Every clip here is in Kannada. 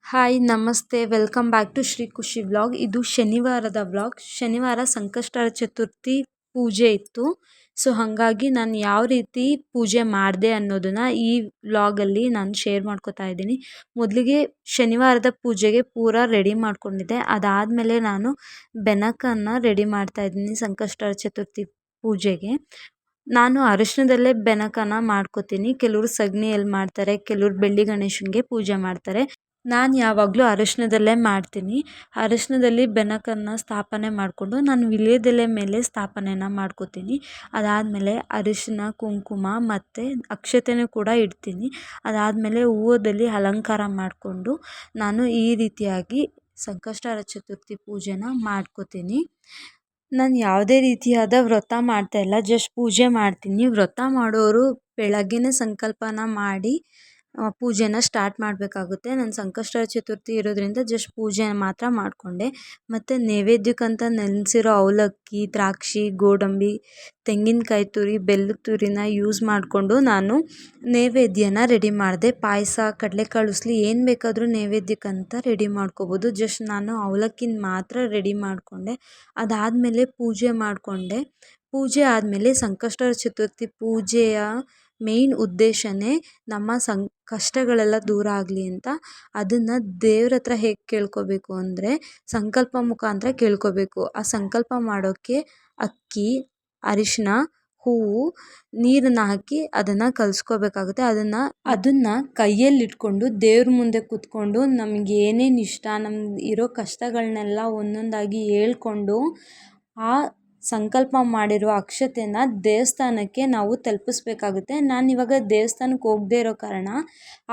ಹಾಯ್ ನಮಸ್ತೆ ವೆಲ್ಕಮ್ ಬ್ಯಾಕ್ ಟು ಶ್ರೀ ಖುಷಿ ವ್ಲಾಗ್. ಇದು ಶನಿವಾರದ ವ್ಲಾಗ್. ಶನಿವಾರ ಸಂಕಷ್ಟಹರ ಚತುರ್ಥಿ ಪೂಜೆ ಇತ್ತು. ಸೊ ಹಾಗಾಗಿ ನಾನು ಯಾವ ರೀತಿ ಪೂಜೆ ಮಾಡಿದೆ ಅನ್ನೋದನ್ನು ಈ ವ್ಲಾಗಲ್ಲಿ ನಾನು ಶೇರ್ ಮಾಡ್ಕೋತಾ ಇದ್ದೀನಿ. ಮೊದಲಿಗೆ ಶನಿವಾರದ ಪೂಜೆಗೆ ಪೂರ ರೆಡಿ ಮಾಡ್ಕೊಂಡಿದ್ದೆ. ಅದಾದಮೇಲೆ ನಾನು ಬೆನಕನ್ನು ರೆಡಿ ಮಾಡ್ತಾ ಇದ್ದೀನಿ ಸಂಕಷ್ಟಹರ ಚತುರ್ಥಿ ಪೂಜೆಗೆ. ನಾನು ಅರಿಶಿಣದಲ್ಲೇ ಬೆನಕನ್ನು ಮಾಡ್ಕೋತೀನಿ. ಕೆಲವರು ಸಗಣಿಯಲ್ಲಿ ಮಾಡ್ತಾರೆ, ಕೆಲವರು ಬೆಳ್ಳಿ ಗಣೇಶನಿಗೆ ಪೂಜೆ ಮಾಡ್ತಾರೆ. ನಾನು ಯಾವಾಗಲೂ ಅರಿಶಿಣದಲ್ಲೇ ಮಾಡ್ತೀನಿ. ಅರಿಶಿಣದಲ್ಲಿ ಬೆನಕನ್ನು ಸ್ಥಾಪನೆ ಮಾಡಿಕೊಂಡು ನಾನು ವೀಳ್ಯದೆಲೆ ಮೇಲೆ ಸ್ಥಾಪನೆಯನ್ನು ಮಾಡ್ಕೋತೀನಿ. ಅದಾದಮೇಲೆ ಅರಿಶಿಣ, ಕುಂಕುಮ ಮತ್ತು ಅಕ್ಷತೆನೂ ಕೂಡ ಇಡ್ತೀನಿ. ಅದಾದಮೇಲೆ ಹೂವದಲ್ಲಿ ಅಲಂಕಾರ ಮಾಡಿಕೊಂಡು ನಾನು ಈ ರೀತಿಯಾಗಿ ಸಂಕಷ್ಟಹರ ಚತುರ್ಥಿ ಪೂಜೆನ ಮಾಡ್ಕೋತೀನಿ. ನಾನು ಯಾವುದೇ ರೀತಿಯಾದ ವ್ರತ ಮಾಡ್ತಾಯಿಲ್ಲ, ಜಸ್ಟ್ ಪೂಜೆ ಮಾಡ್ತೀನಿ. ವ್ರತ ಮಾಡೋರು ಬೆಳಗ್ಗೆನೇ ಸಂಕಲ್ಪನ ಮಾಡಿ ಪೂಜೆನ ಸ್ಟಾರ್ಟ್ ಮಾಡಬೇಕಾಗುತ್ತೆ. ನಾನು ಸಂಕಷ್ಟಹರ ಚತುರ್ಥಿ ಇರೋದ್ರಿಂದ ಜಸ್ಟ್ ಪೂಜೆ ಮಾತ್ರ ಮಾಡಿಕೊಂಡೆ. ಮತ್ತು ನೈವೇದ್ಯಕ್ಕಂತ ನೆನೆಸಿರೋ ಅವಲಕ್ಕಿ, ದ್ರಾಕ್ಷಿ, ಗೋಡಂಬಿ, ತೆಂಗಿನಕಾಯಿ ತುರಿ, ಬೆಲ್ಲದ ತುರಿನ ಯೂಸ್ ಮಾಡಿಕೊಂಡು ನಾನು ನೈವೇದ್ಯನ ರೆಡಿ ಮಾಡಿದೆ. ಪಾಯಸ, ಕಡಲೆಕಾಳು ಉಸ್ಲಿ ಏನು ಬೇಕಾದರೂ ನೈವೇದ್ಯಕ್ಕಂತ ರೆಡಿ ಮಾಡ್ಕೋಬೋದು. ಜಸ್ಟ್ ನಾನು ಅವಲಕ್ಕಿನ ಮಾತ್ರ ರೆಡಿ ಮಾಡಿಕೊಂಡೆ. ಅದಾದಮೇಲೆ ಪೂಜೆ ಮಾಡಿಕೊಂಡೆ. ಪೂಜೆ ಆದಮೇಲೆ ಸಂಕಷ್ಟಹರ ಚತುರ್ಥಿ ಪೂಜೆಯ ಮೇಯ್ನ್ ಉದ್ದೇಶನೇ ನಮ್ಮ ಕಷ್ಟಗಳೆಲ್ಲ ದೂರ ಆಗಲಿ ಅಂತ. ಅದನ್ನು ದೇವ್ರ ಹತ್ರ ಹೇಗೆ ಕೇಳ್ಕೋಬೇಕು ಅಂದರೆ ಸಂಕಲ್ಪ ಮುಖಾಂತರ ಕೇಳ್ಕೋಬೇಕು. ಆ ಸಂಕಲ್ಪ ಮಾಡೋಕ್ಕೆ ಅಕ್ಕಿ, ಅರಿಶಿಣ, ಹೂವು, ನೀರನ್ನು ಹಾಕಿ ಅದನ್ನು ಕಲಿಸ್ಕೋಬೇಕಾಗುತ್ತೆ. ಅದನ್ನು ಕೈಯಲ್ಲಿಟ್ಕೊಂಡು ದೇವ್ರ ಮುಂದೆ ಕೂತ್ಕೊಂಡು ನಮಗೆ ಏನೇನು ಇಷ್ಟ, ನಮ್ಗೆ ಇರೋ ಕಷ್ಟಗಳನ್ನೆಲ್ಲ ಒಂದೊಂದಾಗಿ ಹೇಳ್ಕೊಂಡು ಆ ಸಂಕಲ್ಪ ಮಾಡಿರೋ ಅಕ್ಷತೆನ ದೇವಸ್ಥಾನಕ್ಕೆ ನಾವು ತಲುಪಿಸ್ಬೇಕಾಗುತ್ತೆ. ನಾನಿವಾಗ ದೇವಸ್ಥಾನಕ್ಕೆ ಹೋಗದೇ ಇರೋ ಕಾರಣ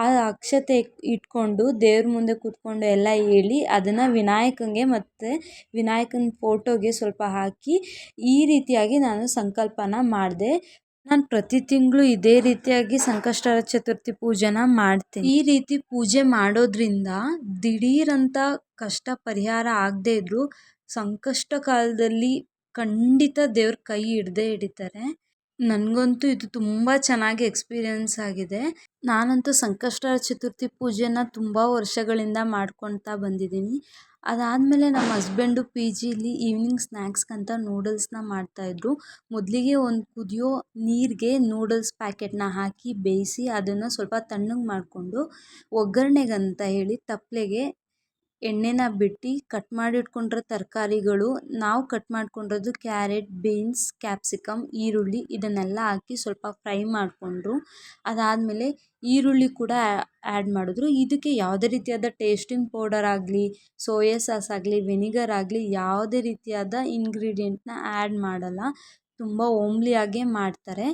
ಆ ಅಕ್ಷತೆ ಇಟ್ಕೊಂಡು ದೇವ್ರ ಮುಂದೆ ಕೂತ್ಕೊಂಡು ಎಲ್ಲ ಹೇಳಿ ಅದನ್ನು ವಿನಾಯಕನಿಗೆ ಮತ್ತು ವಿನಾಯಕನ ಫೋಟೋಗೆ ಸ್ವಲ್ಪ ಹಾಕಿ ಈ ರೀತಿಯಾಗಿ ನಾನು ಸಂಕಲ್ಪನ ಮಾಡಿದೆ. ನಾನು ಪ್ರತಿ ತಿಂಗಳು ಇದೇ ರೀತಿಯಾಗಿ ಸಂಕಷ್ಟಹರ ಚತುರ್ಥಿ ಪೂಜೆನ ಮಾಡ್ತೀನಿ. ಈ ರೀತಿ ಪೂಜೆ ಮಾಡೋದ್ರಿಂದ ದಿಢೀರಂತ ಕಷ್ಟ ಪರಿಹಾರ ಆಗದೇ ಇದ್ದರೂ ಸಂಕಷ್ಟ ಕಾಲದಲ್ಲಿ ಖಂಡಿತ ದೇವ್ರ ಕೈ ಹಿಡಿತಾರೆ. ನನಗಂತೂ ಇದು ತುಂಬ ಚೆನ್ನಾಗಿ ಎಕ್ಸ್ಪೀರಿಯೆನ್ಸ್ ಆಗಿದೆ. ನಾನಂತೂ ಸಂಕಷ್ಟಹರ ಚತುರ್ಥಿ ಪೂಜೆನ ತುಂಬ ವರ್ಷಗಳಿಂದ ಮಾಡ್ಕೊಳ್ತಾ ಬಂದಿದ್ದೀನಿ. ಅದಾದಮೇಲೆ ನಮ್ಮ ಹಸ್ಬೆಂಡು ಪಿ ಜಿಲಿ ಈವ್ನಿಂಗ್ ಸ್ನ್ಯಾಕ್ಸ್ಗಂತ ನೂಡಲ್ಸ್ನ ಮಾಡ್ತಾಯಿದ್ರು. ಮೊದಲಿಗೆ ಒಂದು ಕುದಿಯೋ ನೀರಿಗೆ ನೂಡಲ್ಸ್ ಪ್ಯಾಕೆಟ್ನ ಹಾಕಿ ಬೇಯಿಸಿ ಅದನ್ನು ಸ್ವಲ್ಪ ತಣ್ಣಗೆ ಮಾಡಿಕೊಂಡು ಒಗ್ಗರಣೆಗಂತ ಹೇಳಿ ತಪ್ಪಲೆಗೆ ಎಣ್ಣೆನ ಬಿಟ್ಟು ಕಟ್ ಮಾಡಿಟ್ಕೊಂಡಿರೋ ತರಕಾರಿಗಳು, ನಾವು ಕಟ್ ಮಾಡ್ಕೊಂಡಿರೋದು ಕ್ಯಾರೆಟ್, ಬೀನ್ಸ್, ಕ್ಯಾಪ್ಸಿಕಮ್, ಈರುಳ್ಳಿ ಇದನ್ನೆಲ್ಲ ಹಾಕಿ ಸ್ವಲ್ಪ ಫ್ರೈ ಮಾಡಿಕೊಂಡ್ರು. ಅದಾದಮೇಲೆ ಈರುಳ್ಳಿ ಕೂಡ ಆ್ಯಡ್ ಮಾಡಿದ್ರು. ಇದಕ್ಕೆ ಯಾವುದೇ ರೀತಿಯಾದ ಟೇಸ್ಟಿಂಗ್ ಪೌಡರ್ ಆಗಲಿ, ಸೋಯಾ ಸಾಸ್ ಆಗಲಿ, ವಿನಿಗರ್ ಆಗಲಿ ಯಾವುದೇ ರೀತಿಯಾದ ಇಂಗ್ರೀಡಿಯೆಂಟ್ನ ಆ್ಯಡ್ ಮಾಡಲ್ಲ. ತುಂಬ ಹೋಮ್ಲಿಯಾಗೇ ಮಾಡ್ತಾರೆ.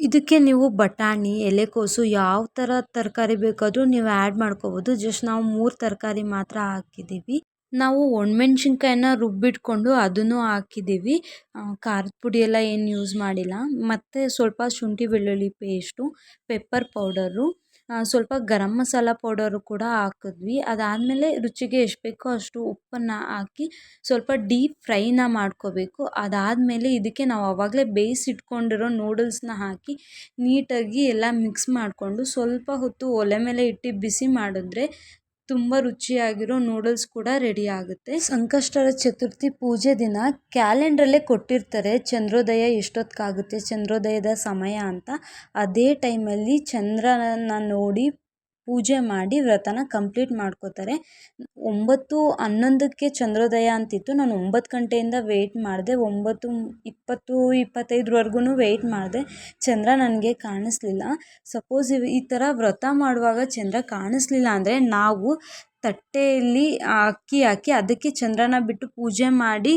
ಇದಕ್ಕೆ ನೀವು ಬಟಾಣಿ, ಎಲೆಕೋಸು ಯಾವ ಥರ ತರಕಾರಿ ಬೇಕಾದರೂ ನೀವು ಆ್ಯಡ್ ಮಾಡ್ಕೋಬೋದು. ಜಸ್ಟ್ ನಾವು 3 ತರಕಾರಿ ಮಾತ್ರ ಹಾಕಿದ್ದೀವಿ. ನಾವು ಒಣಮೆಣ್ಸಿನ್ಕಾಯಿನ ರುಬ್ಬಿಟ್ಕೊಂಡು ಅದನ್ನು ಹಾಕಿದ್ದೀವಿ. ಖಾರದ ಪುಡಿ ಎಲ್ಲ ಏನು ಯೂಸ್ ಮಾಡಿಲ್ಲ. ಮತ್ತು ಸ್ವಲ್ಪ ಶುಂಠಿ ಬೆಳ್ಳುಳ್ಳಿ ಪೇಸ್ಟು, ಪೆಪ್ಪರ್ ಪೌಡರು, ಸ್ವಲ್ಪ ಗರಂ ಮಸಾಲ ಪೌಡರು ಕೂಡ ಹಾಕಿದ್ವಿ. ಅದಾದಮೇಲೆ ರುಚಿಗೆ ಎಷ್ಟು ಬೇಕೋ ಅಷ್ಟು ಉಪ್ಪನ್ನು ಹಾಕಿ ಸ್ವಲ್ಪ ಡೀಪ್ ಫ್ರೈನ ಮಾಡ್ಕೋಬೇಕು. ಅದಾದಮೇಲೆ ಇದಕ್ಕೆ ನಾವು ಆವಾಗಲೇ ಬೇಯಿಸಿಟ್ಕೊಂಡಿರೋ ನೂಡಲ್ಸ್ನ ಹಾಕಿ ನೀಟಾಗಿ ಎಲ್ಲ ಮಿಕ್ಸ್ ಮಾಡಿಕೊಂಡು ಸ್ವಲ್ಪ ಹೊತ್ತು ಒಲೆ ಮೇಲೆ ಇಟ್ಟು ಬಿಸಿ ಮಾಡಿದ್ರೆ ತುಂಬ ರುಚಿಯಾಗಿರೋ ನೂಡಲ್ಸ್ ಕೂಡ ರೆಡಿ ಆಗುತ್ತೆ. ಸಂಕಷ್ಟಹರ ಚತುರ್ಥಿ ಪೂಜೆ ದಿನ ಕ್ಯಾಲೆಂಡ್ರಲ್ಲೇ ಕೊಟ್ಟಿರ್ತಾರೆ ಚಂದ್ರೋದಯ ಎಷ್ಟೊತ್ತಿಗಾಗುತ್ತೆ, ಚಂದ್ರೋದಯದ ಸಮಯ ಅಂತ. ಅದೇ ಟೈಮಲ್ಲಿ ಚಂದ್ರನ ನೋಡಿ ಪೂಜೆ ಮಾಡಿ ವ್ರತನ ಕಂಪ್ಲೀಟ್ ಮಾಡ್ಕೋತಾರೆ. 9:11ಕ್ಕೆ ಚಂದ್ರೋದಯ ಅಂತಿತ್ತು. ನಾನು 9 ಗಂಟೆಯಿಂದ ವೆಯ್ಟ್ ಮಾಡಿದೆ. 9:20, 25ವರೆಗೂ ವೆಯ್ಟ್ ಮಾಡಿದೆ. ಚಂದ್ರ ನನಗೆ ಕಾಣಿಸ್ಲಿಲ್ಲ. ಸಪೋಸ್ ಈ ಥರ ವ್ರತ ಮಾಡುವಾಗ ಚಂದ್ರ ಕಾಣಿಸ್ಲಿಲ್ಲ ಅಂದರೆ ನಾವು ತಟ್ಟೆಯಲ್ಲಿ ಅಕ್ಕಿ ಹಾಕಿ ಅದಕ್ಕೆ ಚಂದ್ರನ ಬಿಟ್ಟು ಪೂಜೆ ಮಾಡಿ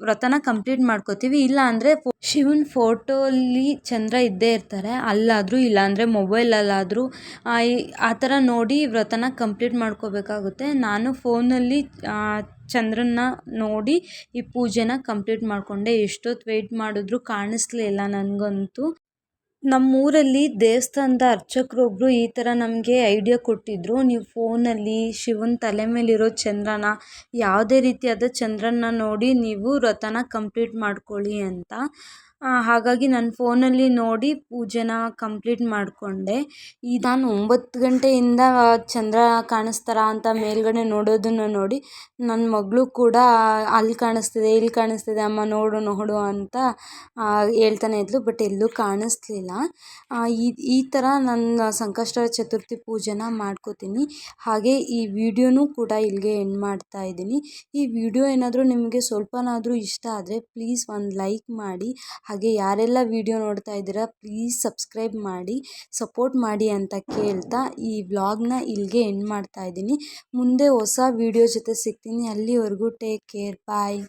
ವ್ರತನ ಕಂಪ್ಲೀಟ್ ಮಾಡ್ಕೋತೀವಿ. ಇಲ್ಲ ಅಂದರೆ ಶಿವನ ಫೋಟೋಲ್ಲಿ ಚಂದ್ರ ಇದ್ದೇ ಇರ್ತಾರೆ, ಅಲ್ಲಾದರೂ ಇಲ್ಲಾಂದರೆ ಮೊಬೈಲಲ್ಲಾದರೂ ಆ ಥರ ನೋಡಿ ವ್ರತನ ಕಂಪ್ಲೀಟ್ ಮಾಡ್ಕೋಬೇಕಾಗುತ್ತೆ. ನಾನು ಫೋನಲ್ಲಿ ಚಂದ್ರನ ನೋಡಿ ಈ ಪೂಜೆನ ಕಂಪ್ಲೀಟ್ ಮಾಡಿಕೊಂಡೆ. ಎಷ್ಟೊತ್ತು ವೆಯ್ಟ್ ಮಾಡಿದ್ರೂ ಕಾಣಿಸ್ಲೇ ಇಲ್ಲ ನನಗಂತೂ. ನಮ್ಮೂರಲ್ಲಿ ದೇವಸ್ಥಾನದ ಅರ್ಚಕರೊಬ್ಬರು ಈ ಥರ ನಮಗೆ ಐಡಿಯಾ ಕೊಟ್ಟಿದ್ದರು. ನೀವು ಫೋನಲ್ಲಿ ಶಿವನ ತಲೆ ಮೇಲಿರೋ ಚಂದ್ರನ, ಯಾವುದೇ ರೀತಿಯಾದ ಚಂದ್ರನ ನೋಡಿ ನೀವು ವ್ರತನ ಕಂಪ್ಲೀಟ್ ಮಾಡ್ಕೊಳ್ಳಿ ಅಂತ. ಹಾಗಾಗಿ ನನ್ನ ಫೋನಲ್ಲಿ ನೋಡಿ ಪೂಜೆನ ಕಂಪ್ಲೀಟ್ ಮಾಡಿಕೊಂಡೆ. ನಾನು 9 ಗಂಟೆಯಿಂದ ಚಂದ್ರ ಕಾಣಿಸ್ತಾರ ಅಂತ ಮೇಲ್ಗಡೆ ನೋಡೋದನ್ನು ನೋಡಿ ನನ್ನ ಮಗಳು ಕೂಡ ಅಲ್ಲಿ ಕಾಣಿಸ್ತಿದೆ ಇಲ್ಲಿ ಕಾಣಿಸ್ತಿದೆ ಅಮ್ಮ ನೋಡು ನೋಡು ಅಂತ ಹೇಳ್ತಾನೆ ಇದ್ಲು. ಬಟ್ ಎಲ್ಲೂ ಕಾಣಿಸ್ಲಿಲ್ಲ. ಈ ಥರ ನನ್ನ ಸಂಕಷ್ಟ ಚತುರ್ಥಿ ಪೂಜೆನ ಮಾಡ್ಕೋತೀನಿ. ಹಾಗೆ ಈ ವಿಡಿಯೋನೂ ಕೂಡ ಇಲ್ಲಿಗೆ ಎಂಡ್ ಮಾಡ್ತಾ ಇದ್ದೀನಿ. ಈ ವಿಡಿಯೋ ಏನಾದರೂ ನಿಮಗೆ ಸ್ವಲ್ಪನಾದರೂ ಇಷ್ಟ ಆದರೆ ಪ್ಲೀಸ್ ಒಂದು ಲೈಕ್ ಮಾಡಿ. ಹಾಗೆ ಯಾರೆಲ್ಲ ವಿಡಿಯೋ ನೋಡ್ತಾ ಇದ್ದೀರಾ ಪ್ಲೀಸ್ ಸಬ್ಸ್ಕ್ರೈಬ್ ಮಾಡಿ ಸಪೋರ್ಟ್ ಮಾಡಿ ಅಂತ ಕೇಳ್ತಾ ಈ ವ್ಲಾಗ್ನ ಇಲ್ಲಿಗೆ ಎಂಡ್ ಮಾಡ್ತಾ ಇದ್ದೀನಿ. ಮುಂದೆ ಹೊಸ ವಿಡಿಯೋ ಜೊತೆ ಸಿಗ್ತೀನಿ. ಅಲ್ಲಿವರೆಗೂ ಟೇಕ್ ಕೇರ್, ಬಾಯ್.